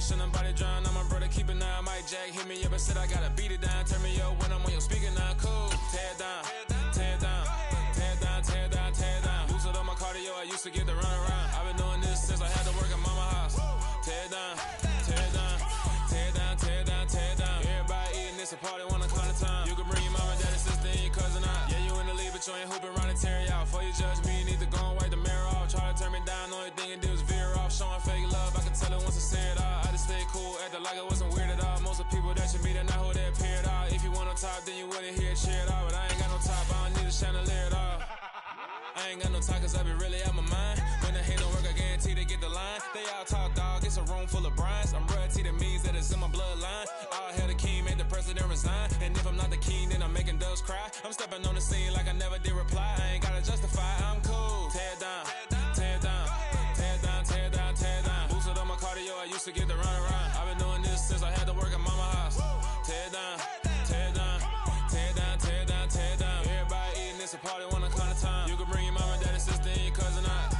should nobody drown. I'm my brother, keep it now. Mike Jack hit me up and said I gotta beat it down. Turn me up when I'm on your speaker now. Cool. Tear it down, tear it down, tear it down, tear it down, tear it down. Lose it on my cardio, I used to get the run around. I've been doing this since I had to work at mama house. Tear it down, tear it down, tear it down, tear it down, tear it down. Everybody eating this a party, wanna count of time. You can bring your mama, daddy, sister, and your cousin out. Yeah, you in the league, but you ain't hooping around and tear you out. Before you judge me, you need to go and wipe the mirror off. Try to turn me down, only thing you do is veer off. Showing fake love, I can tell it once I say it all. I just stay cool, acting like it wasn't weird at all. Most of the people that you meet are not who they appear at all. If you want on top, then you wouldn't hear it cheer at all. But I ain't got no top, I don't need a chandelier at all. I ain't got no time, cause I be really out my mind. When the hate don't work, I guarantee they get the line. They all talk, dog, it's a room full of brines. I'm royalty, that means that it's in my bloodline. All hell the king, made the president resign. And if I'm not the king, then I'm making doves cry. I'm stepping on the scene like I never did reply. I ain't gotta justify, I'm cool. Tear it down, tear it down, tear it down, tear it down, tear it down. Boosted on my cardio, I used to get the run around. I've been doing this since I had to work at mama house. Tear it down, tear it down, tear it down, tear it down, tear it down. Everybody eating this a party, wanna count of time. You can bring your mama, daddy, sister, and your cousin out.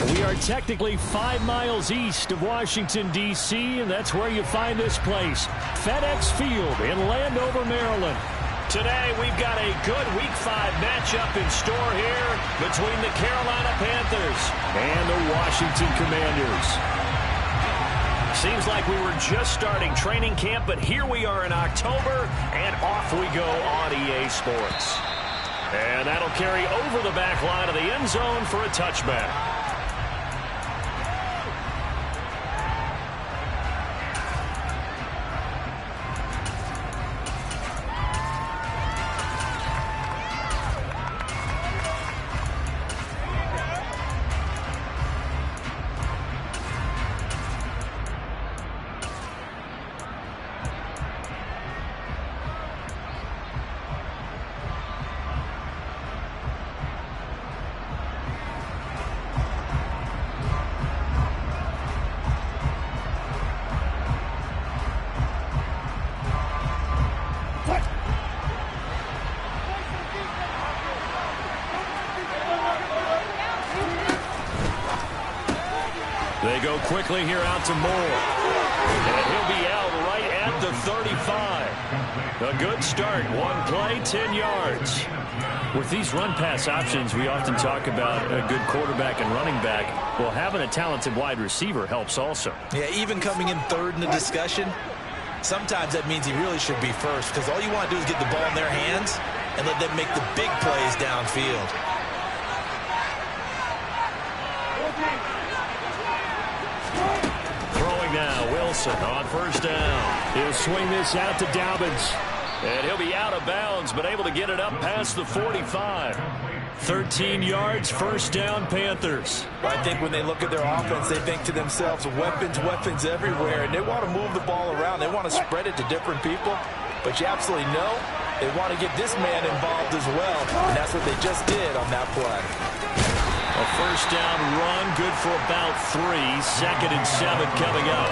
We are technically 5 miles east of Washington, D.C., and that's where you find this place, FedEx Field in Landover, Maryland. Today, we've got a good Week 5 matchup in store here between the Carolina Panthers and the Washington Commanders. Seems like we were just starting training camp, but here we are in October, and off we go on EA Sports. And that'll carry over the back line of the end zone for a touchback. They go quickly here out to Moore. And he'll be out right at the 35. A good start. One play, 10 yards. With these run-pass options, we often talk about a good quarterback and running back. Well, having a talented wide receiver helps also. Yeah, even coming in third in the discussion, sometimes that means he really should be first, because all you want to do is get the ball in their hands and let them make the big plays downfield. Now, Wilson on first down. He'll swing this out to Dobbins. And he'll be out of bounds, but able to get it up past the 45. 13 yards, first down, Panthers. I think when they look at their offense, they think to themselves, weapons, weapons everywhere. And they want to move the ball around. They want to spread it to different people. But you absolutely know they want to get this man involved as well. And that's what they just did on that play. A first down run, good for about 3. 2nd and 7 coming up.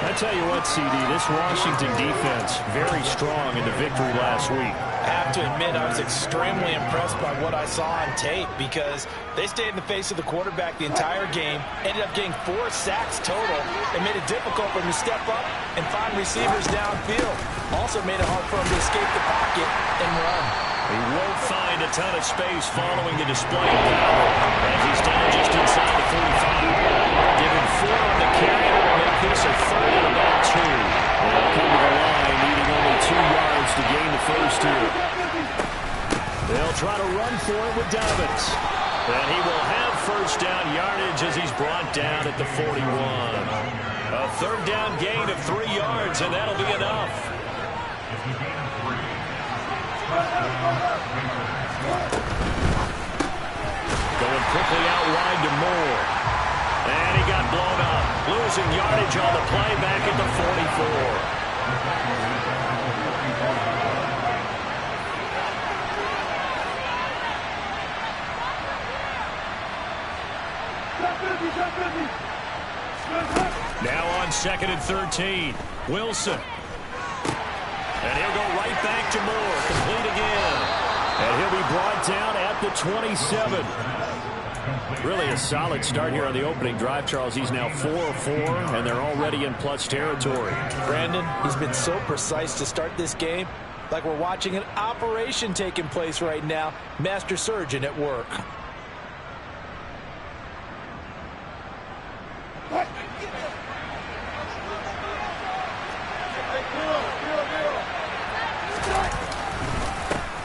I tell you what, CD, this Washington defense, very strong in the victory last week. I have to admit, I was extremely impressed by what I saw on tape because they stayed in the face of the quarterback the entire game, ended up getting 4 sacks total, and made it difficult for him to step up and find receivers downfield. Also made it hard for him to escape the pocket and run. He won't find a ton of space following the display of power as he's down just inside the 45. Give him 4 on the carry to make this a 3rd and about 2. They'll come to the line, needing only 2 yards to gain the first here. They'll try to run for it with Dobbins. And he will have first down yardage as he's brought down at the 41. A 3rd down gain of 3 yards, and that'll be enough. quickly out wide to Moore. And he got blown up. Losing yardage on the play back at the 44. Now on 2nd and 13. Wilson. And he'll go right back to Moore. Complete again. And he'll be brought down at the 27. Really a solid start here on the opening drive, Charles. He's now 4 of 4, and they're already in plus territory. Brandon, he's been so precise to start this game, like we're watching an operation taking place right now. Master surgeon at work.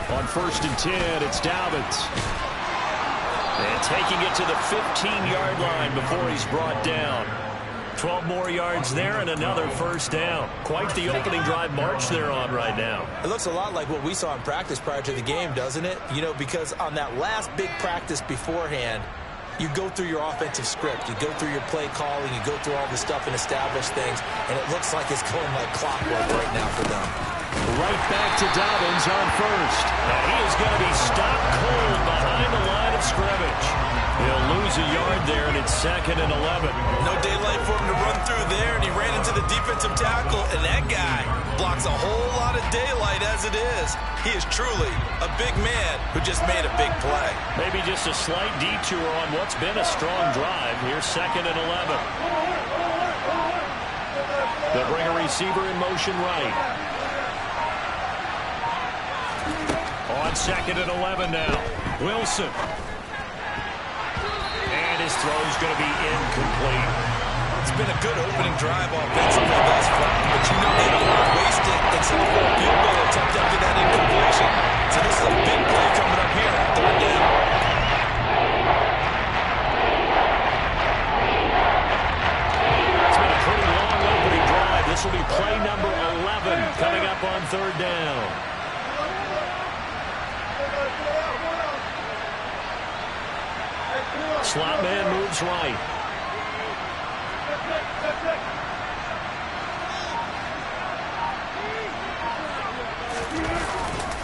On 1st and 10, it's Dobbins. And taking it to the 15-yard line before he's brought down. 12 more yards there and another first down. Quite the opening drive march they're on right now. It looks a lot like what we saw in practice prior to the game, doesn't it? You know, because on that last big practice beforehand, you go through your offensive script. You go through your play calling. You go through all the stuff and establish things. And it looks like it's going like clockwork right now for them. Right back to Dobbins on 1st. And he is going to be stopped cold behind the line of scrimmage. He'll lose a yard there, and it's 2nd and 11. No daylight for him to run through there, and he ran into the defensive tackle, and that guy blocks a whole lot of daylight as it is. He is truly a big man who just made a big play. Maybe just a slight detour on what's been a strong drive. Here's 2nd and 11. They'll bring a receiver in motion right. On 2nd and 11 now. Wilson. And his throw's going to be incomplete. It's been a good opening drive offensively thus far, but you know they don't want to waste it and settle for a field goal attempt after that incompletion. So this is a big play coming up here on 3rd down. It's been a pretty long opening drive. This will be play number 11 coming up on 3rd down. Slot man moves right.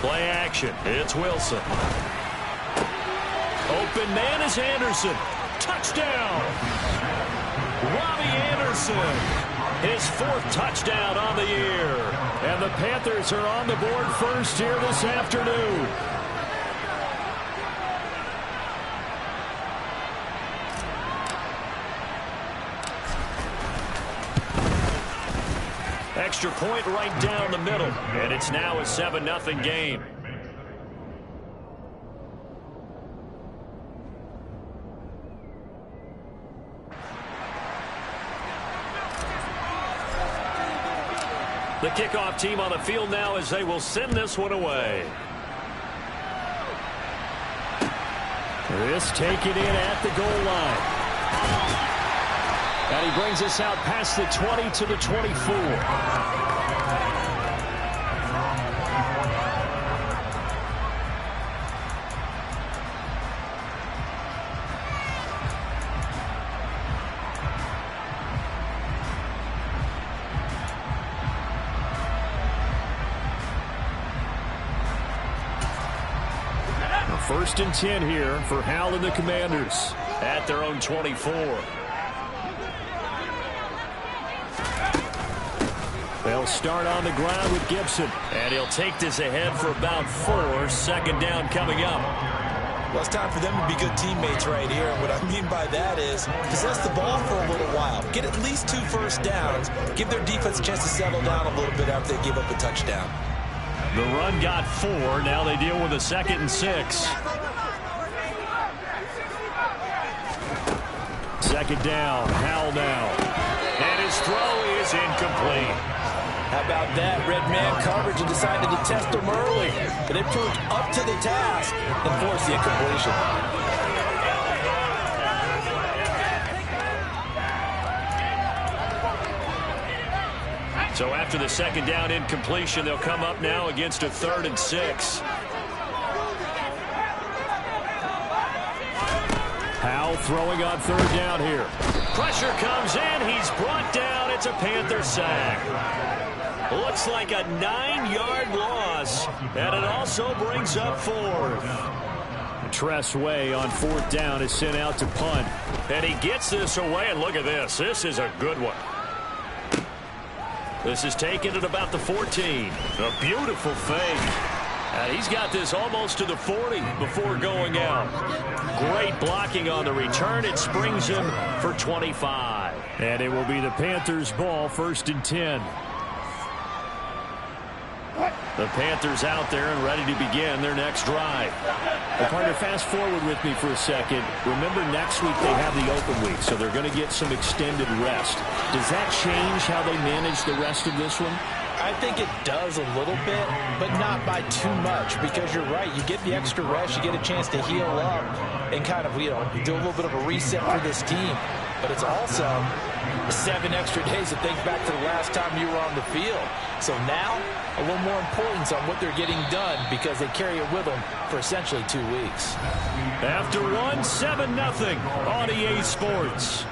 Play action. It's Wilson. Open man is Anderson. Touchdown. Robbie Anderson. His 4th touchdown on the year. And the Panthers are on the board first here this afternoon. Extra point right down the middle, and it's now a 7-0 game. The kickoff team on the field now as they will send this one away. This taken in at the goal line. And he brings us out past the 20 to the 24. First and 10 here for Hal and the Commanders at their own 24. They'll start on the ground with Gibson, and he'll take this ahead for about 4. 2nd down coming up. Well, it's time for them to be good teammates right here. And what I mean by that is possess the ball for a little while. Get at least 2 first downs. Give their defense a chance to settle down a little bit after they give up a touchdown. The run got 4. Now they deal with a 2nd and 6. 2nd down. Hal now. And his throw is incomplete. How about that? Red man coverage and decided to test him early. But it proved up to the task and forced the incompletion. So after the 2nd down incompletion, they'll come up now against a 3rd and 6. Hal throwing on third down here. Pressure comes in. He's brought down. It's a Panther sack. Looks like a 9-yard loss, and it also brings up fourth. Tressway on fourth down is sent out to punt, and he gets this away, and look at this. This is a good one. This is taken at about the 14. A beautiful fake. And he's got this almost to the 40 before going out. Great blocking on the return. It springs him for 25. And it will be the Panthers' ball, 1st and 10. The Panthers out there and ready to begin their next drive. Well, partner, fast forward with me for a second. Remember, next week they have the open week, so they're going to get some extended rest. Does that change how they manage the rest of this one? I think it does a little bit, but not by too much, because you're right. You get the extra rest, you get a chance to heal up and kind of, do a little bit of a reset for this team. But it's also 7 extra days to think back to the last time you were on the field. So now, a little more importance on what they're getting done because they carry it with them for essentially 2 weeks. After one, 7-0 on EA Sports.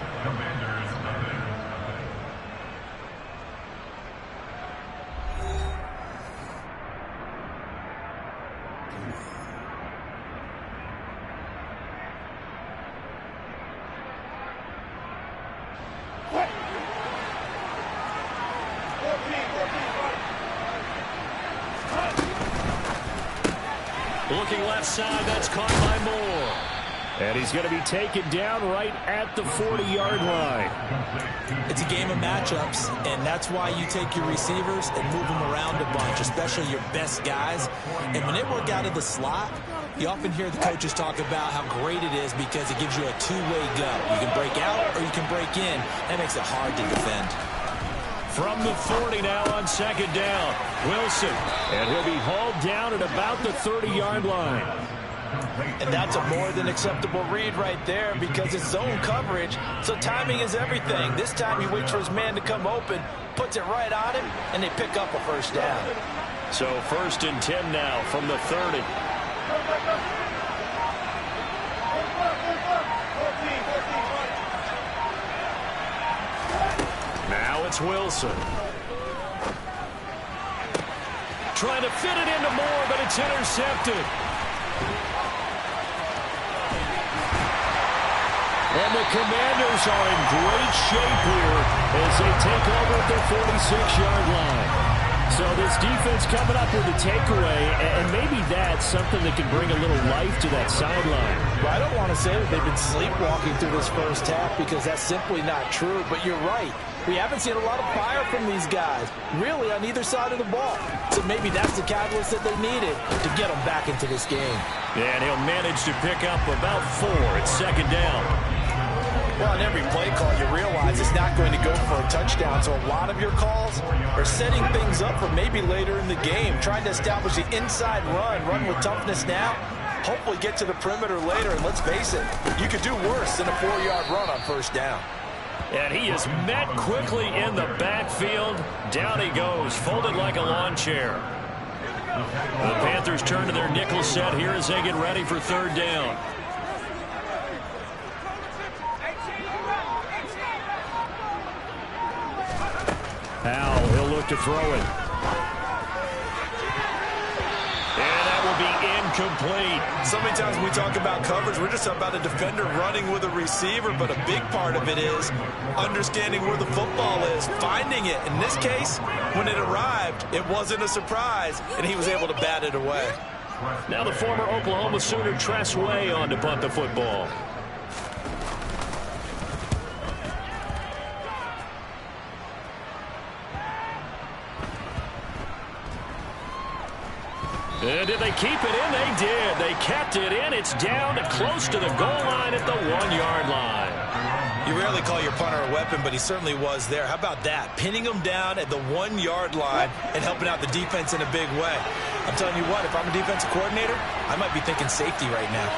Looking left side, that's caught by Moore. And he's going to be taken down right at the 40-yard line. It's a game of matchups, and that's why you take your receivers and move them around a bunch, especially your best guys. And when they work out of the slot, you often hear the coaches talk about how great it is because it gives you a two-way go. You can break out or you can break in. That makes it hard to defend. From the 40 now on 2nd down, Wilson. And he'll be hauled down at about the 30-yard line. And that's a more than acceptable read right there because it's zone coverage, so timing is everything. This time he waits for his man to come open, puts it right on him, and they pick up a 1st down. So 1st and 10 now from the 30. Now it's Wilson. Trying to fit it into Moore, but it's intercepted. And the Commanders are in great shape here as they take over at their 46-yard line. So this defense coming up with a takeaway, and maybe that's something that can bring a little life to that sideline. Well, I don't want to say that they've been sleepwalking through this first half because that's simply not true, but you're right. We haven't seen a lot of fire from these guys, really, on either side of the ball. So maybe that's the catalyst that they needed to get them back into this game. And he'll manage to pick up about 4 at 2nd down. Well, in every play call, you realize it's not going to go for a touchdown. So a lot of your calls are setting things up for maybe later in the game, trying to establish the inside run with toughness now, hopefully get to the perimeter later. And let's face it, you could do worse than a 4-yard run on 1st down. And he is met quickly in the backfield. Down he goes, folded like a lawn chair. The Panthers turn to their nickel set here as they get ready for 3rd down. Powell, he'll look to throw it. And that will be incomplete. So many times when we talk about coverage, we're just about a defender running with a receiver, but a big part of it is understanding where the football is, finding it. In this case, when it arrived, it wasn't a surprise, and he was able to bat it away. Now the former Oklahoma Sooner Tressway on to punt the football. And did they keep it in? They did. They kept it in. It's down to close to the goal line at the 1-yard line. You rarely call your punter a weapon, but he certainly was there. How about that? Pinning him down at the 1-yard line and helping out the defense in a big way. I'm telling you what, if I'm a defensive coordinator, I might be thinking safety right now.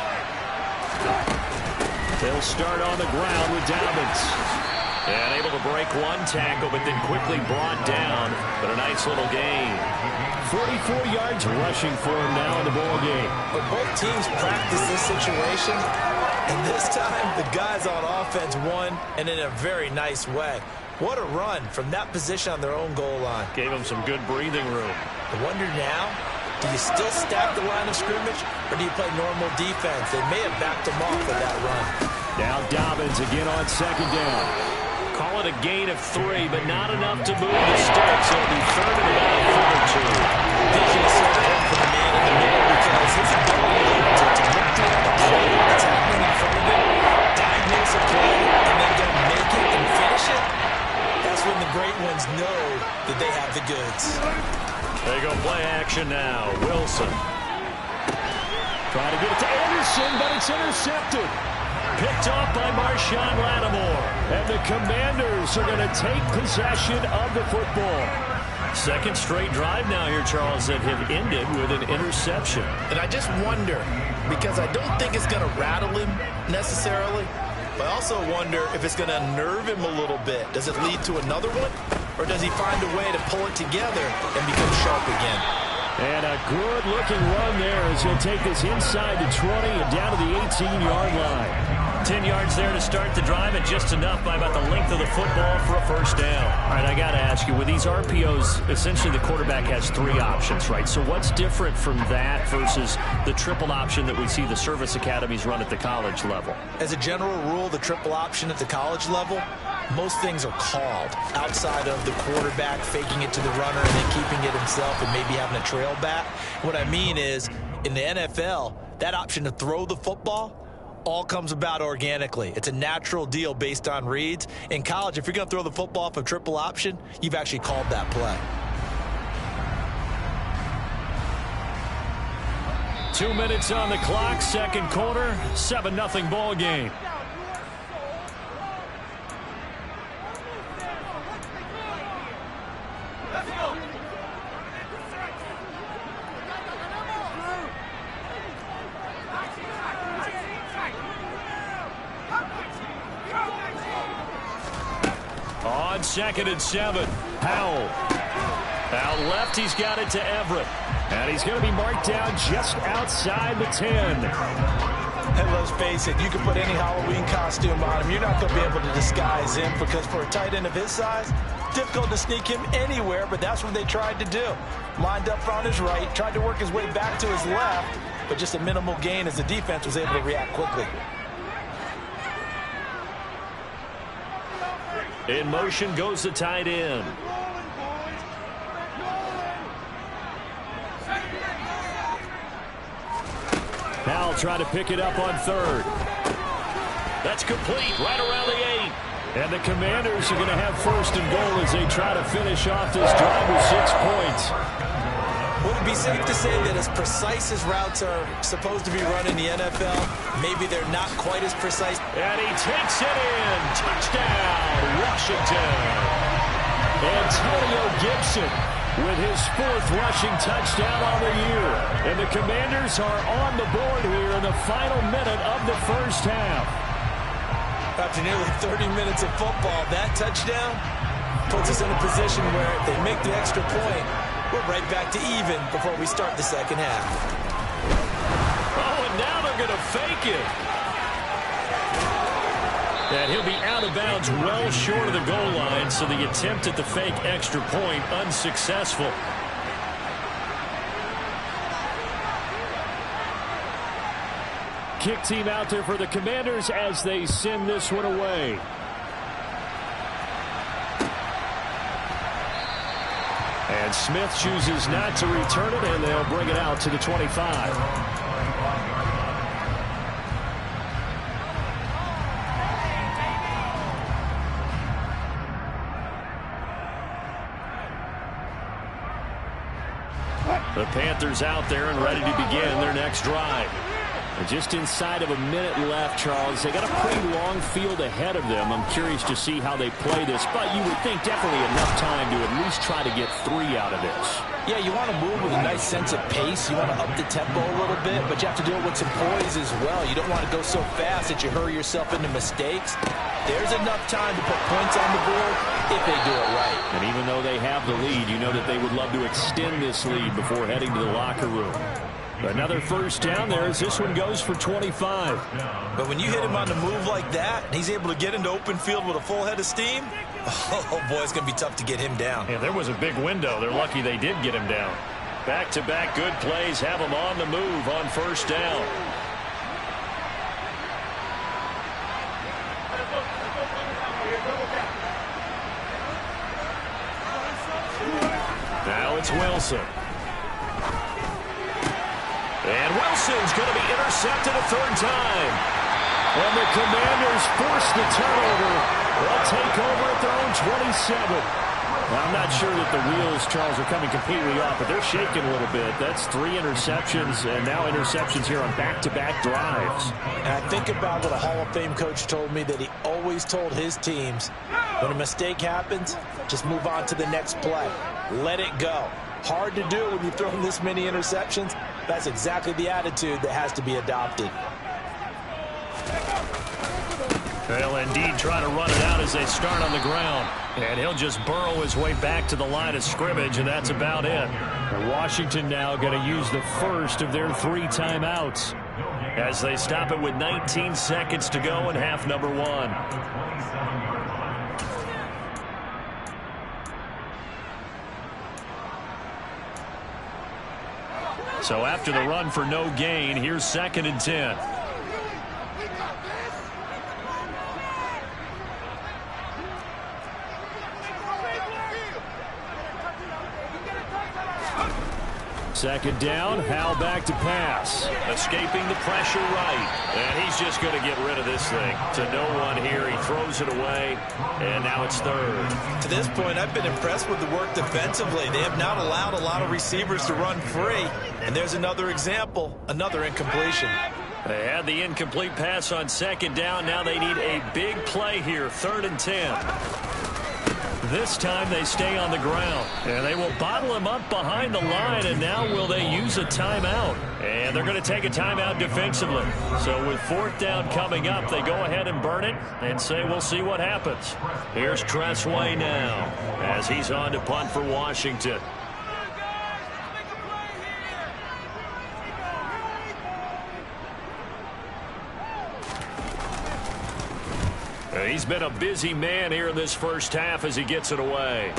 They'll start on the ground with Dobbins. And able to break one tackle, but then quickly brought down. But a nice little gain. 44 yards rushing for him now in the ball game. But both teams practice this situation And this time, the guys on offense won, and in a very nice way. What a run from that position on their own goal line. Gave them some good breathing room. I wonder now, do you still stack the line of scrimmage, or do you play normal defense? They may have backed them off with that run. Now Dobbins again on second down. Call it a gain of 3, but not enough to move the sticks. It'll be third and about a foot or two. Vision is so important for the man in the middle because his ability to look through the play that's happening in front of him, diagnose a play, and then go make it and finish it, that's when the great ones know that they have the goods. They go play action now. Wilson. Trying to get it to Anderson, but it's intercepted. Picked off by Marshawn Lattimore. And the Commanders are going to take possession of the football. Second straight drive now here, Charles, that have ended with an interception. And I just wonder, because I don't think it's going to rattle him necessarily, but I also wonder if it's going to unnerve him a little bit. Does it lead to another one? Or does he find a way to pull it together and become sharp again? And a good-looking run there as he'll take this inside the 20 and down to the 18-yard line. 10 yards there to start the drive, and just enough by about the length of the football for a first down. All right, I got to ask you, with these RPOs, essentially the quarterback has 3 options, right? So what's different from that versus the triple option that we see the service academies run at the college level? As a general rule, the triple option at the college level, most things are called outside of the quarterback faking it to the runner and then keeping it himself and maybe having a trail back. What I mean is, in the NFL, that option to throw the football all comes about organically. It's a natural deal based on reads. In college, if you're going to throw the football off a triple option, you've actually called that play. 2 minutes on the clock, second quarter, 7-0 ball game. On second and 7, Powell. Out left, he's got it to Everett. And he's going to be marked down just outside the 10. And let's face it, you can put any Halloween costume on him. You're not going to be able to disguise him because for a tight end of his size, difficult to sneak him anywhere, but that's what they tried to do. Lined up on his right, tried to work his way back to his left, but just a minimal gain as the defense was able to react quickly. In motion goes the tight end. Powell trying to pick it up on third. That's complete right around the 8. And the Commanders are going to have first and goal as they try to finish off this drive with 6 points. Would it be safe to say that as precise as routes are supposed to be run in the NFL, maybe they're not quite as precise? And he takes it in. Touchdown, Washington. Antonio Gibson with his 4th rushing touchdown on the year. And the Commanders are on the board here in the final minute of the first half. After nearly 30 minutes of football, that touchdown puts us in a position where if they make the extra point, we're right back to even before we start the second half. Oh, and now they're going to fake it. And he'll be out of bounds well short of the goal line, so the attempt at the fake extra point unsuccessful. Kick team out there for the Commanders as they send this one away. And Smith chooses not to return it, and they'll bring it out to the 25. The Panthers out there and ready to begin their next drive. And just inside of a minute left, Charles. They got a pretty long field ahead of them. I'm curious to see how they play this, but you would think definitely enough time to at least try to get 3 out of this. Yeah, you want to move with a nice sense of pace. You want to up the tempo a little bit, but you have to do it with some poise as well. You don't want to go so fast that you hurry yourself into mistakes. There's enough time to put points on the board if they do it right. And even though they have the lead, you know that they would love to extend this lead before heading to the locker room. Another first down there as this one goes for 25. But when you hit him on the move like that, and he's able to get into open field with a full head of steam, oh boy, it's going to be tough to get him down. Yeah, there was a big window. They're lucky they did get him down. Back-to-back good plays have him on the move on first down. Now it's Wilson. And Wilson's going to be intercepted a third time. And the Commanders force the turnover. They'll take over at their own 27. Now, I'm not sure that the wheels, Charles, are coming completely off, but they're shaking a little bit. That's 3 interceptions, and now interceptions here on back-to-back drives. And I think about what a Hall of Fame coach told me, that he always told his teams, when a mistake happens, just move on to the next play. Let it go. Hard to do when you throw in this many interceptions. That's exactly the attitude that has to be adopted. They'll indeed try to run it out as they start on the ground. And he'll just burrow his way back to the line of scrimmage, and that's about it. And Washington now going to use the first of their 3 timeouts as they stop it with 19 seconds to go in half number 1. So after the run for no gain, here's 2nd and 10. Second down, Howell back to pass. Escaping the pressure right. And he's just going to get rid of this thing. To no one here. He throws it away. And now it's 3rd. To this point, I've been impressed with the work defensively. They have not allowed a lot of receivers to run free. And there's another example, another incompletion. They had the incomplete pass on 2nd down. Now they need a big play here. 3rd and 10. This time they stay on the ground. And they will bottle him up behind the line. And now will they use a timeout? And they're going to take a timeout defensively. So with 4th down coming up, they go ahead and burn it and say we'll see what happens. Here's Tressway now as he's on to punt for Washington. He's been a busy man here in this first half as he gets it away.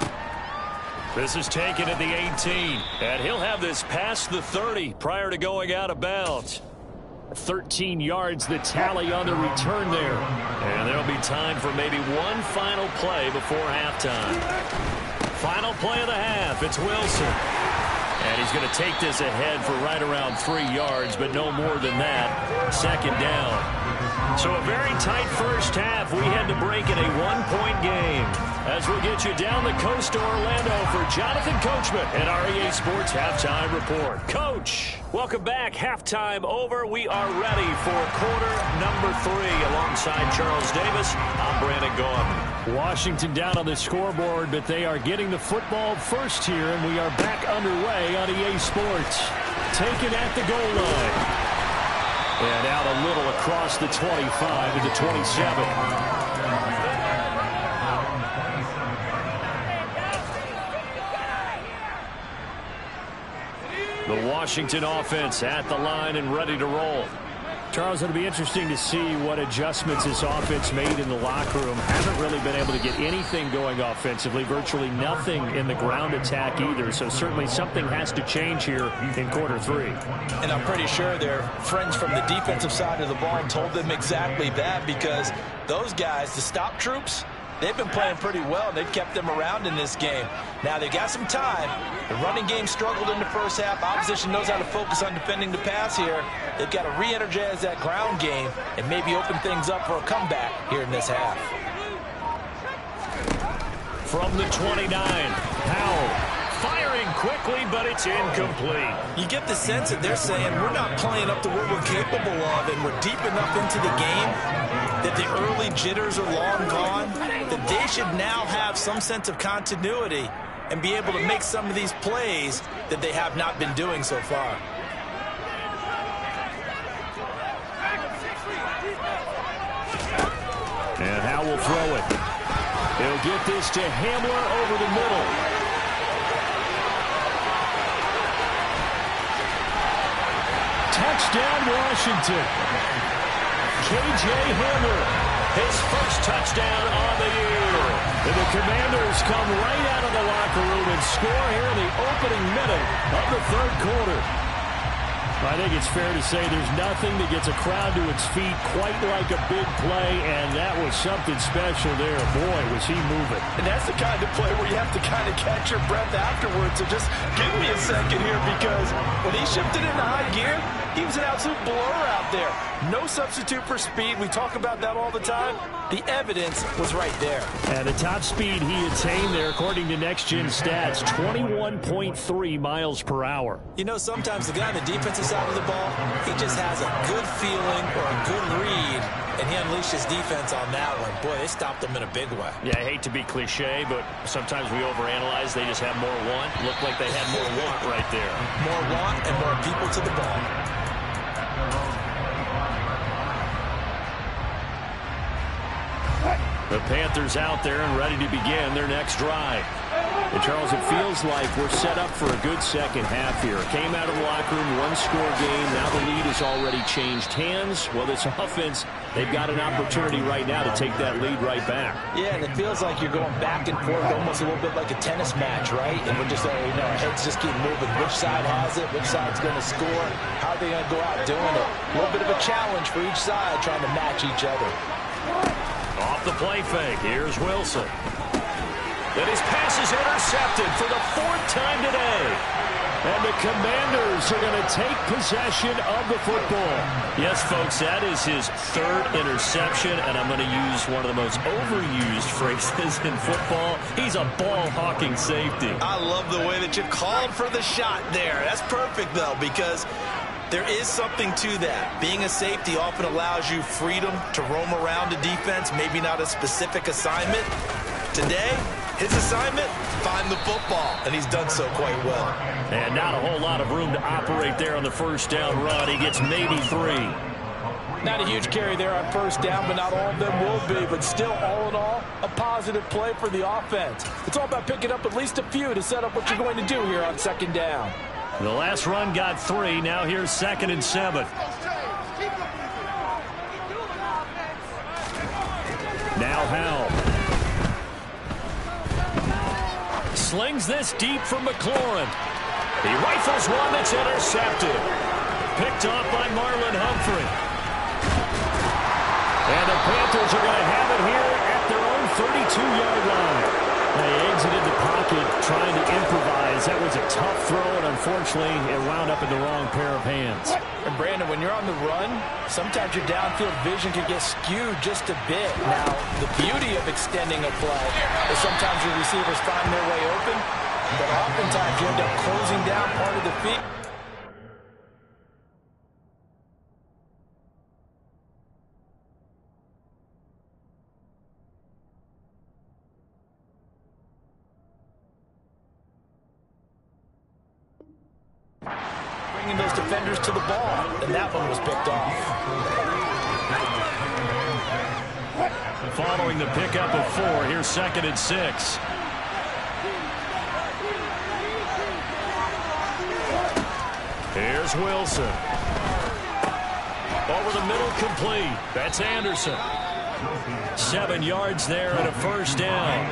This is taken at the 18. And he'll have this past the 30 prior to going out of bounds. 13 yards the tally on the return there. And there'll be time for maybe one final play before halftime. Final play of the half. It's Wilson. And he's going to take this ahead for right around 3 yards, but no more than that. 2nd down. So a very tight first half. We had to break in a 1-point game. As we get you down the coast to Orlando for Jonathan Coachman and our EA Sports Halftime Report. Coach, welcome back. Halftime over. We are ready for quarter number 3 alongside Charles Davis. I'm Brandon Gaughan. Washington down on the scoreboard, but they are getting the football first here, and we are back underway on EA Sports. Taken at the goal line. And out a little across the 25 to the 27. The Washington offense at the line and ready to roll. Charles, it'll be interesting to see what adjustments this offense made in the locker room. Haven't really been able to get anything going offensively, virtually nothing in the ground attack either. So certainly something has to change here in quarter 3. And I'm pretty sure their friends from the defensive side of the ball told them exactly that, because those guys, the stop troops, they've been playing pretty well, and they've kept them around in this game. Now, they've got some time. The running game struggled in the first half. Opposition knows how to focus on defending the pass here. They've got to re-energize that ground game and maybe open things up for a comeback here in this half. From the 29, Howell firing quickly, but it's incomplete. You get the sense that they're saying we're not playing up to what we're capable of, and we're deep enough into the game that the early jitters are long gone, that they should now have some sense of continuity and be able to make some of these plays that they have not been doing so far. And Howell will throw it. He'll get this to Hamler over the middle. Touchdown, Washington. K.J. Hamler, his first touchdown on the year. And the Commanders come right out of the locker room and score here in the opening minute of the third quarter. I think it's fair to say there's nothing that gets a crowd to its feet quite like a big play, and that was something special there. Boy, was he moving. And that's the kind of play where you have to kind of catch your breath afterwards. So just give me a second here, because when he shifted into high gear, he was an absolute blur out there. No substitute for speed. We talk about that all the time. The evidence was right there. And the top speed he attained there, according to Next Gen Stats, 21.3 miles per hour. You know, sometimes the guy on the defensive side of the ball, he just has a good feeling or a good read, and he unleashed his defense on that one. Boy, they stopped him in a big way. Yeah, I hate to be cliche, but sometimes we overanalyze. They just have more want. Looked like they had more want right there. More want and more people to the ball. The Panthers out there and ready to begin their next drive. And, Charles, it feels like we're set up for a good second half here. Came out of the locker room, one-score game. Now the lead has already changed hands. Well, this offense, they've got an opportunity right now to take that lead right back. Yeah, and it feels like you're going back and forth, almost a little bit like a tennis match, right? And we're just, our heads just keep moving. Which side has it? Which side's going to score? How are they going to go out doing it? A little bit of a challenge for each side, trying to match each other. Off the play fake, here's Wilson. Then his pass is intercepted for the fourth time today. And the Commanders are going to take possession of the football. Yes, folks, that is his third interception, and I'm going to use one of the most overused phrases in football. He's a ball-hawking safety. I love the way that you called for the shot there. That's perfect, though, because there is something to that. Being a safety often allows you freedom to roam around the defense, maybe not a specific assignment. Today, his assignment, find the football, and he's done so quite well. And not a whole lot of room to operate there on the first down run. He gets maybe 3. Not a huge carry there on first down, but not all of them will be. But still, all in all, a positive play for the offense. It's all about picking up at least a few to set up what you're going to do here on second down. The last run got 3. Now here's 2nd and 7. Now Howell. Slings this deep from McLaurin. He rifles one that's intercepted. Picked off by Marlon Humphrey. And the Panthers are going to have it here at their own 32-yard line. They exited the pocket trying to improvise. That was a tough throw, and unfortunately, it wound up in the wrong pair of hands. And Brandon, when you're on the run, sometimes your downfield vision can get skewed just a bit. Now, the beauty of extending a play is sometimes your receivers find their way open, but oftentimes you end up closing down part of the field. Bringing those defenders to the ball, and that one was picked off. Following the pickup of 4, here's 2nd and 6. Here's Wilson. Over the middle, complete. That's Anderson. 7 yards there and a first down.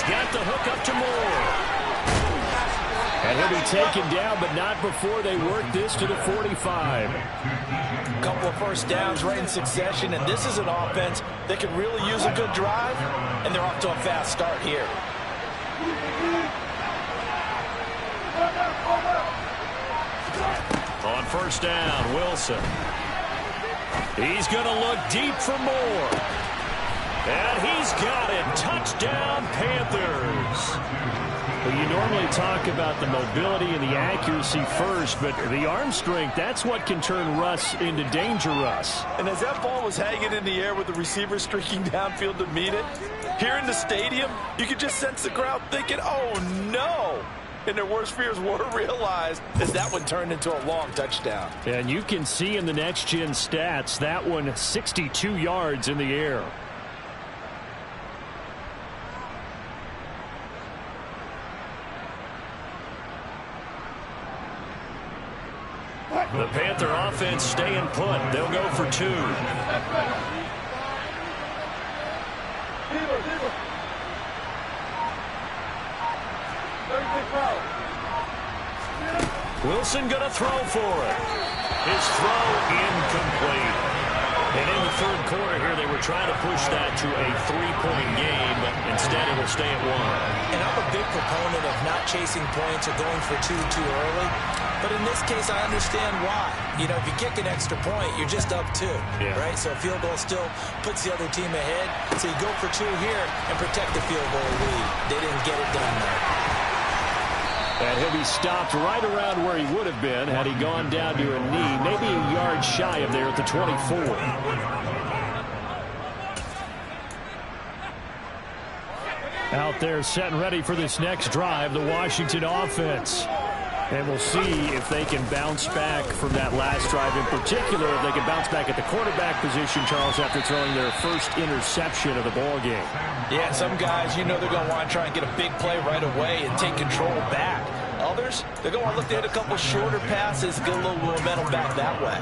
Got the hook up to Moore. And he'll be taken down, but not before they work this to the 45. A couple of first downs right in succession, and this is an offense that could really use a good drive, and they're off to a fast start here. On first down, Wilson. He's going to look deep for Moore. And he's got it. Touchdown, Panthers. Well, you normally talk about the mobility and the accuracy first, but the arm strength, that's what can turn Russ into danger Russ. And as that ball was hanging in the air with the receiver streaking downfield to meet it, here in the stadium, you could just sense the crowd thinking, oh, no. And their worst fears were realized as that one turned into a long touchdown. And you can see in the next-gen stats, that one 62 yards in the air. The Panther offense staying put. They'll go for 2. Wilson going to throw for it. His throw incomplete. And in the third quarter here, they were trying to push that to a 3-point game, but instead it will stay at 1. And I'm a big proponent of not chasing points or going for 2 too early. But in this case, I understand why. You know, if you kick an extra point, you're just up 2, right? So a field goal still puts the other team ahead. So you go for 2 here and protect the field goal lead. They didn't get it done though. And he'll be stopped right around where he would have been had he gone down to a knee, maybe a yard shy of there at the 24. Out there set and ready for this next drive, the Washington offense. And we'll see if they can bounce back from that last drive in particular, if they can bounce back at the quarterback position, Charles, after throwing their first interception of the ball game. Yeah, some guys, you know they're going to want to try and get a big play right away and take control back. Others, they're going to want to look to hit a couple shorter passes, get a little momentum back that way.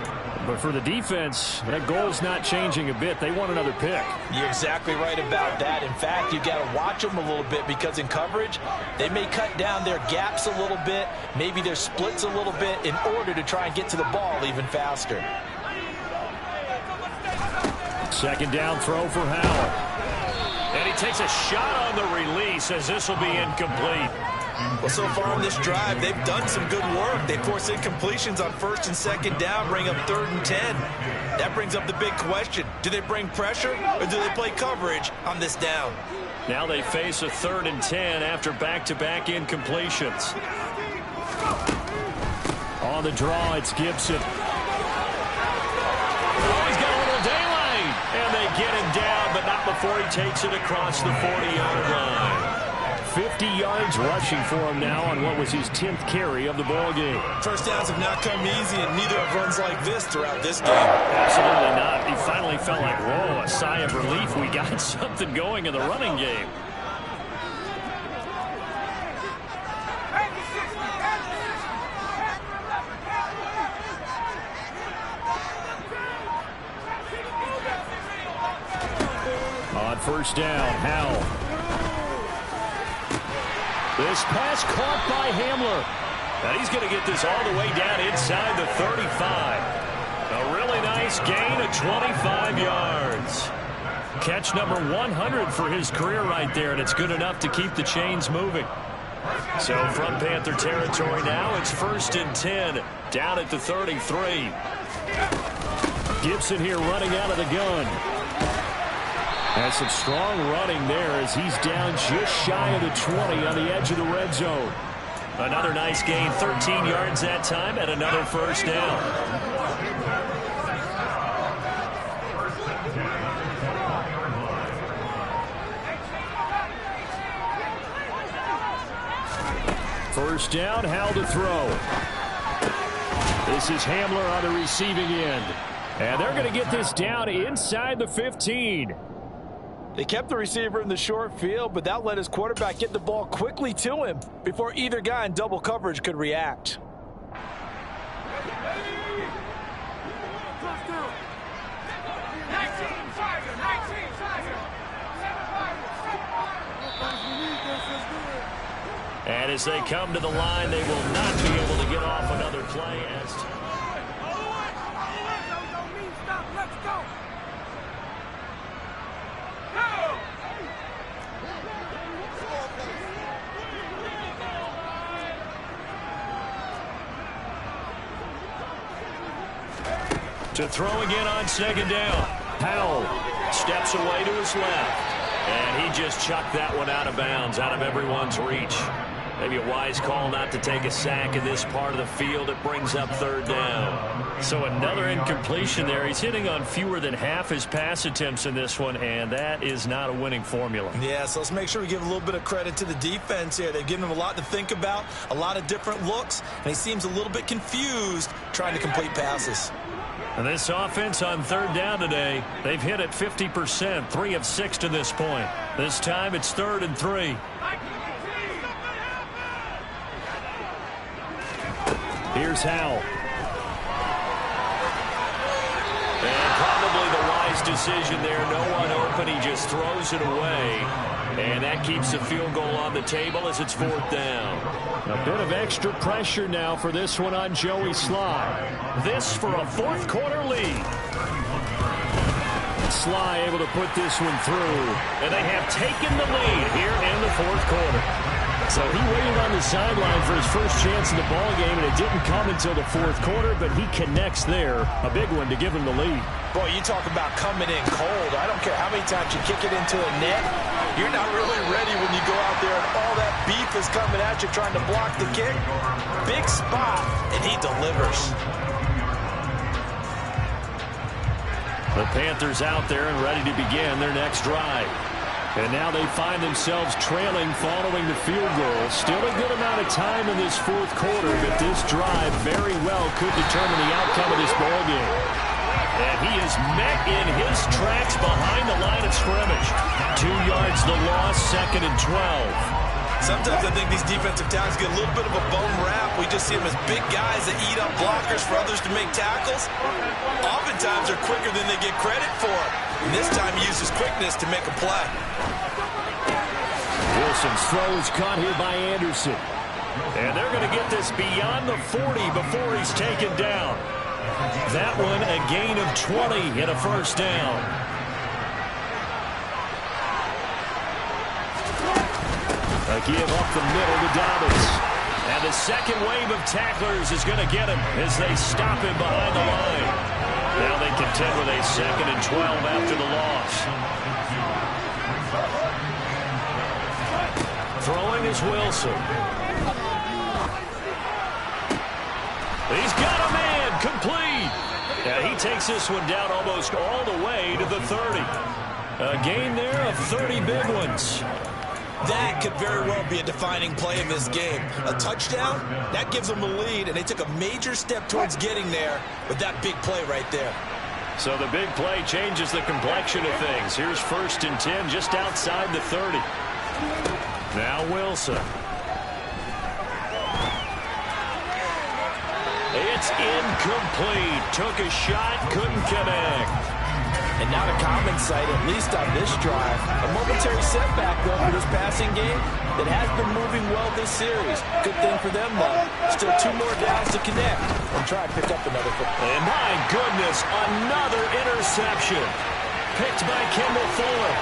But for the defense, that goal's not changing a bit. They want another pick. You're exactly right about that. In fact, you've got to watch them a little bit because in coverage, they may cut down their gaps a little bit, maybe their splits a little bit in order to try and get to the ball even faster. Second down throw for Howell. And he takes a shot on the release as this will be incomplete. Well, so far on this drive, they've done some good work. They force incompletions on 1st and 2nd down, bring up 3rd and 10. That brings up the big question. Do they bring pressure or do they play coverage on this down? Now they face a 3rd and 10 after back-to-back incompletions. On the draw, it's Gibson. Oh, he's got a little daylight. And they get him down, but not before he takes it across the 40-yard line. 50 yards rushing for him now on what was his 10th carry of the ball game. First downs have not come easy, and neither have runs like this throughout this game. Absolutely not. He finally felt like, whoa, a sigh of relief. We got something going in the running game. On first down, Howell. This pass caught by Hamler. And he's going to get this all the way down inside the 35. A really nice gain of 25 yards. Catch number 100 for his career right there, and it's good enough to keep the chains moving. So from Panther territory now, it's 1st and 10, down at the 33. Gibson here running out of the gun. Has some strong running there as he's down just shy of the 20 on the edge of the red zone. Another nice gain, 13 yards that time, and another first down. First down, Howell to throw. This is Hamler on the receiving end. And they're going to get this down inside the 15. They kept the receiver in the short field, but that let his quarterback get the ball quickly to him before either guy in double coverage could react. And as they come to the line, they will not be able to get off another play. To throw again on second down. Howell steps away to his left. And he just chucked that one out of bounds, out of everyone's reach. Maybe a wise call not to take a sack in this part of the field. It brings up 3rd down. So another incompletion there. He's hitting on fewer than half his pass attempts in this one, and that is not a winning formula. Yeah, so let's make sure we give a little bit of credit to the defense here. They've given him a lot to think about, a lot of different looks, and he seems a little bit confused trying to complete passes. And this offense on 3rd down today, they've hit it 50%, 3 of 6 to this point. This time it's 3rd and 3. Here's Howell. wise decision there. No one open. He just throws it away. And that keeps the field goal on the table as it's 4th down. A bit of extra pressure now for this one on Joey Sly. This for a 4th quarter lead. Sly able to put this one through. And they have taken the lead here in the 4th quarter. So he waited on the sideline for his first chance in the ballgame, and it didn't come until the 4th quarter, but he connects there. A big one to give him the lead. Boy, you talk about coming in cold. I don't care how many times you kick it into a net. You're not really ready when you go out there and all that beef is coming at you trying to block the kick. Big spot, and he delivers. The Panthers out there and ready to begin their next drive. And now they find themselves trailing following the field goal. Still a good amount of time in this 4th quarter, but this drive very well could determine the outcome of this ballgame. And he is met in his tracks behind the line of scrimmage. 2 yards the loss, 2nd and 12. Sometimes I think these defensive tackles get a little bit of a bum rap. We just see them as big guys that eat up blockers for others to make tackles. Oftentimes they're quicker than they get credit for. And this time he uses quickness to make a play. Wilson's throw is caught here by Anderson. And they're going to get this beyond the 40 before he's taken down. That one a gain of 20 and a 1st down. A give up the middle to Dobbins. And the second wave of tacklers is going to get him as they stop him behind the line. Now they contend with a 2nd and 12 after the loss. Throwing is Wilson. He's got a man, complete. And he takes this one down almost all the way to the 30. A gain there of 30 big ones. That could very well be a defining play in this game. A touchdown, that gives them a lead, and they took a major step towards getting there with that big play right there. So the big play changes the complexion of things. Here's 1st and 10 just outside the 30. Now Wilson. It's incomplete. Took a shot, couldn't connect. And now to common sight, at least on this drive. A momentary setback, though, for this passing game that has been moving well this series. Good thing for them, though. Still 2 more downs to connect and try and pick up another foot. And my goodness, another interception. Picked by Kendall Fuller.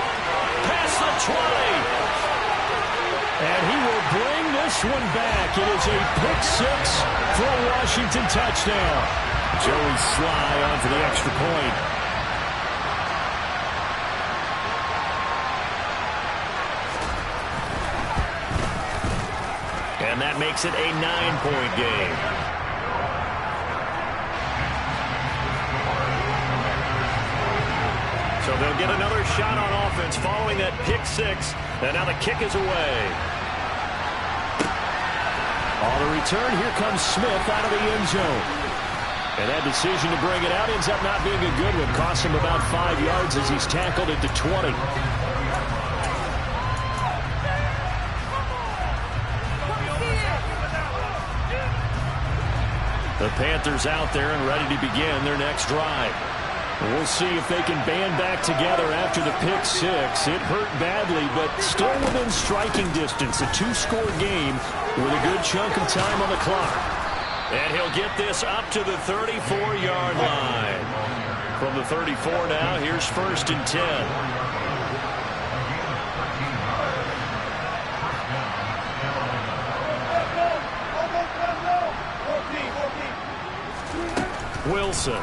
Past the 20. And he will bring this one back. It is a pick 6 for a Washington touchdown. Joey Sly on for the extra point. And that makes it a 9-point game. So they'll get another shot on offense following that pick 6. And now the kick is away. On the return, here comes Smith out of the end zone. And that decision to bring it out ends up not being a good one. Costs him about 5 yards as he's tackled at the 20. The Panthers out there and ready to begin their next drive. We'll see if they can band back together after the pick 6. It hurt badly, but still within striking distance. A 2-score game with a good chunk of time on the clock. And he'll get this up to the 34-yard line. From the 34 now, here's 1st and 10. Wilson.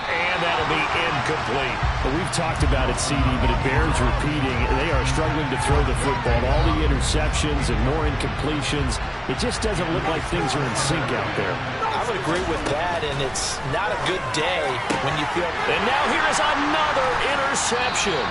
And that'll be incomplete. Well, we've talked about it, CD, but it bears repeating. They are struggling to throw the football. All the interceptions and more incompletions. It just doesn't look like things are in sync out there. I would agree with that, and it's not a good day when you feel... And now here is another interception.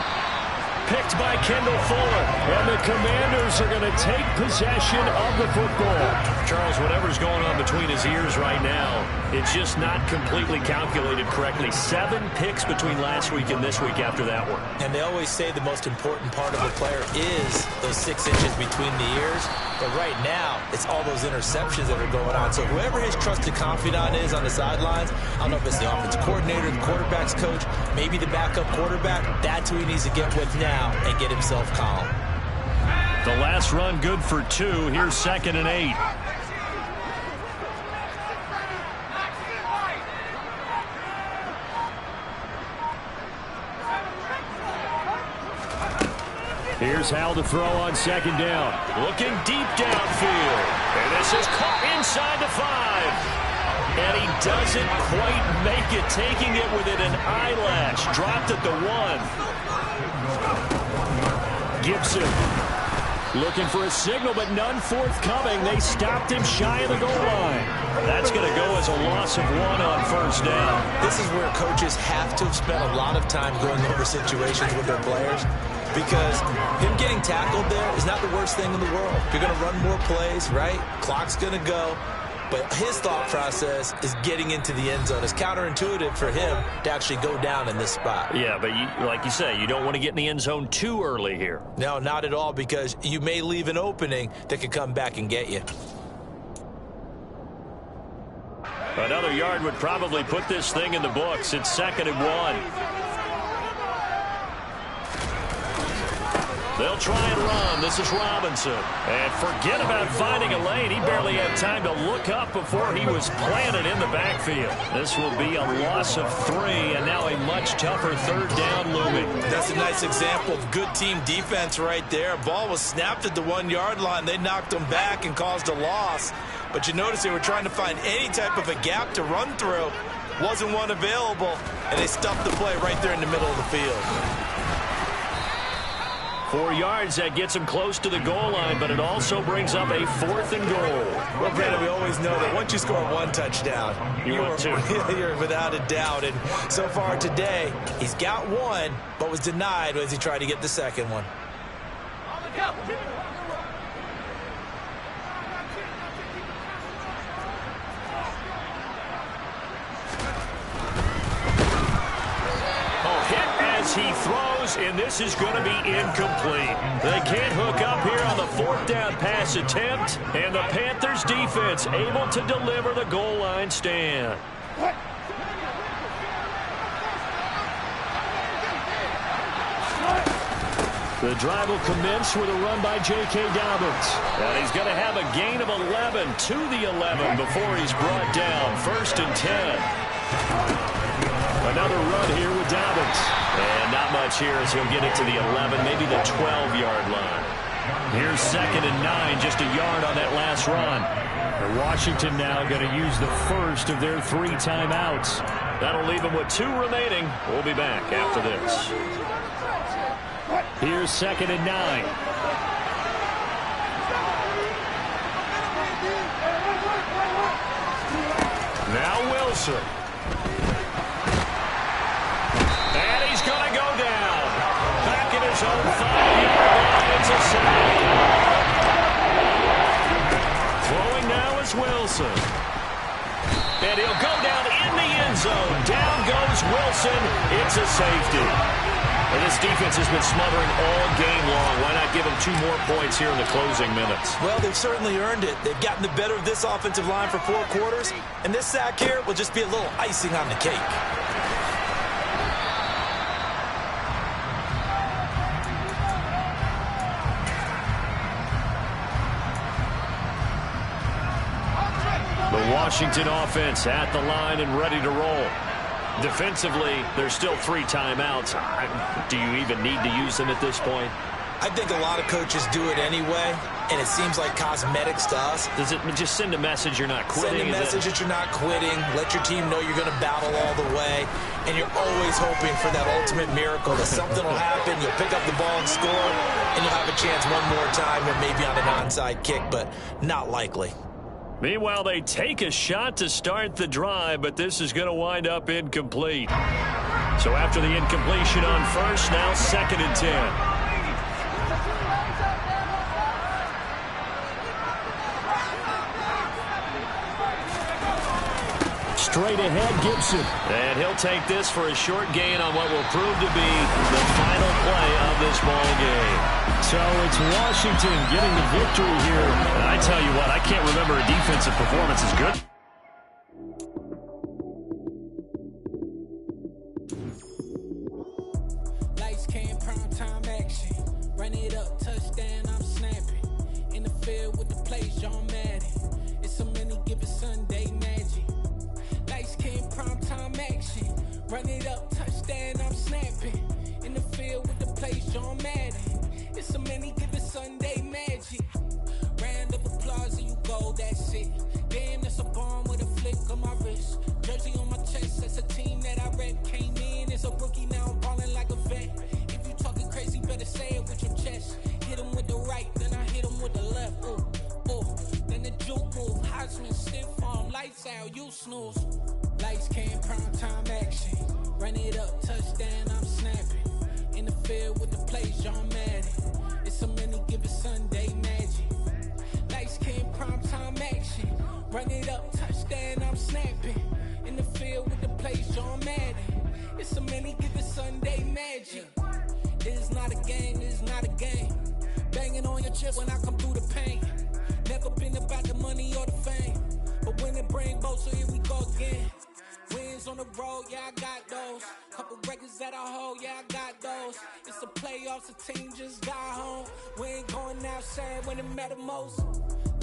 picked by Kendall Fuller. And the Commanders are going to take possession of the football. Charles, whatever's going on between his ears right now, it's just not completely calculated correctly. 7 picks between last week and this week after that one. And they always say the most important part of a player is those 6 inches between the ears. But right now, it's all those interceptions that are going on. So whoever his trusted confidant is on the sidelines, I don't know if it's the offensive coordinator, the quarterback's coach, maybe the backup quarterback, that's who he needs to get with now and get himself calm. The last run good for 2. Here's 2nd and 8. Here's Hal to throw on 2nd down. Looking deep downfield. And this is caught inside the 5. And he doesn't quite make it, taking it within an eyelash. Dropped at the 1. Gibson looking for a signal, but none forthcoming. They stopped him shy of the goal line. That's going to go as a loss of 1 on 1st down. This is where coaches have to have spent a lot of time going over situations with their players, because him getting tackled there is not the worst thing in the world. You're going to run more plays, right? Clock's going to go. But his thought process is getting into the end zone. It's counterintuitive for him to actually go down in this spot. Yeah, but like you say, you don't want to get in the end zone too early here. No, not at all, because you may leave an opening that could come back and get you. Another yard would probably put this thing in the books. It's 2nd and 1. They'll try and run. This is Robinson. And forget about finding a lane. He barely had time to look up before he was planted in the backfield. This will be a loss of 3, and now a much tougher 3rd down looming. That's a nice example of good team defense right there. Ball was snapped at the 1-yard line. They knocked him back and caused a loss. But you notice they were trying to find any type of a gap to run through. Wasn't one available, and they stuffed the play right there in the middle of the field. 4 yards, that gets him close to the goal line, but it also brings up a 4th and goal. Well, Brandon, we always know that once you score 1 touchdown, you're without a doubt. And so far today, he's got 1, but was denied as he tried to get the 2nd one. He throws, and this is going to be incomplete. They can't hook up here on the 4th down pass attempt, and the Panthers defense able to deliver the goal line stand. The drive will commence with a run by J.K. Dobbins. And he's going to have a gain of 11 to the 11 before he's brought down. 1st and 10. Another run here with Dobbins. And not much here as he'll get it to the 11, maybe the 12-yard line. Here's 2nd and 9, just a yard on that last run. And Washington now going to use the first of their 3 timeouts. That'll leave them with 2 remaining. We'll be back after this. Here's 2nd and 9. Now Wilson. And he's going to go down. Back in his own 5-yard line. It's a sack. Throwing now is Wilson. And he'll go down in the end zone. Down goes Wilson. It's a safety. And this defense has been smothering all game long. Why not give them 2 more points here in the closing minutes? Well, they've certainly earned it. They've gotten the better of this offensive line for 4 quarters. And this sack here will just be a little icing on the cake. The Washington offense at the line and ready to roll. Defensively, there's still 3 timeouts. Do you even need to use them at this point? I think a lot of coaches do it anyway, and it seems like cosmetics to us. Does it just send a message you're not quitting? Send a message that you're not quitting. Let your team know you're going to battle all the way, and you're always hoping for that ultimate miracle, that something will happen, you'll pick up the ball and score, and you'll have a chance one more time, and maybe on an onside kick, but not likely. Meanwhile, they take a shot to start the drive, but this is going to wind up incomplete. So after the incompletion on first, now 2nd and 10. straight ahead, Gibson. And he'll take this for a short gain on what will prove to be the final play of this ball game. So it's Washington getting the victory here. And I tell you what, I can't remember a defensive performance as good. Lights, cam, prime time action. Run it up, touchdown, I'm snapping. In the field with the plays, John Madden. It's so many given Sunday magic. Lights, cam, prime time action. Run it up, touchdown, I'm snapping. In the field with the plays, John Madden. It's so many given Sunday magic. Round of applause and you go, that's it. Damn, that's a bomb with a flick on my wrist. Jersey on my chest, that's a team that I rep. Came in as a rookie, now I'm balling like a vet. If you talking crazy, better say it with your chest. Hit him with the right, then I hit him with the left. Ooh, ooh, then the juke move. Heisman, stiff arm, lights out, you snooze. Lights, cam, prime time action. Run it up, touchdown, I'm snapping. In the field with the plays, John Madden. It's so many given Sunday magic. Lights, cam, prime time action. Run it up, touchdown, I'm snapping. In the field with the plays, John Madden. It's so many given Sunday magic. This is not a game, this is not a game. Banging on your chest when I come through the pain. Never been about the money or the fame. But when it bring both, so here we go again. Wins on the road, yeah, I got those. Couple records that I hold, yeah, I got those. It's the playoffs, the team just got home. We ain't going outside when it matter most.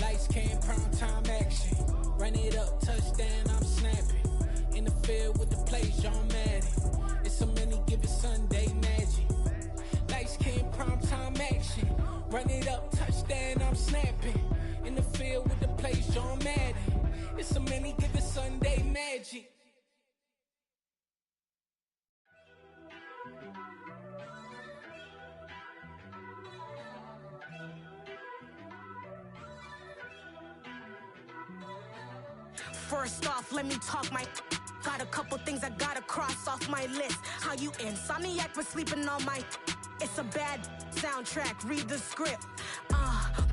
Lights, cam, prime time action. Run it up, touchdown, I'm snapping. In the field with the plays, John Madden. It's so many given Sunday magic. Lights, cam, prime time action. Run it up, touchdown, I'm snapping. In the field with the plays, John Madden. It's so many given Sunday magic. First off, let me talk my. Got a couple things I gotta cross off my list. How you insomniac for sleeping on my. It's a bad soundtrack, read the script.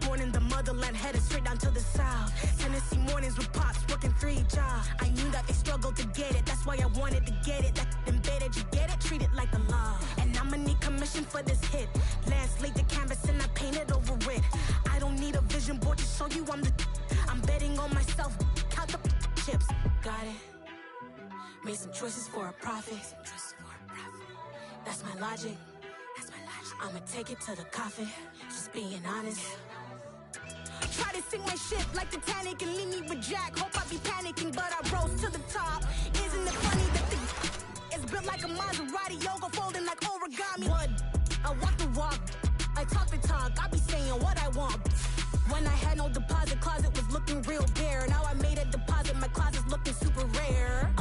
Born in the motherland, headed straight down to the south. Tennessee mornings with pops, working 3 jobs. I knew that they struggled to get it, that's why I wanted to get it. That embedded, you get it, treat it like the law. And I'ma need commission for this hit. Lance laid the canvas and I painted over it. I don't need a vision board to show you I'm betting on myself, count the chips. Got it. Made some choices for a profit. That's my logic. I'ma take it to the coffin. Just being honest. Try to sink my ship like Titanic and leave me with Jack. Hope I be panicking, but I rose to the top. Isn't it funny that it's built like a Maserati, yoga folding like origami? What? I walk the walk. I talk the talk. I be saying what I want. When I had no deposit, closet was looking real bare. Now I made a deposit, my closet's looking super rare.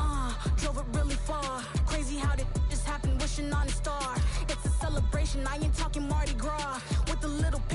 Drove it really far. Crazy how did just happen, wishing on a star. It's a celebration, I ain't talking Mardi Gras. With a little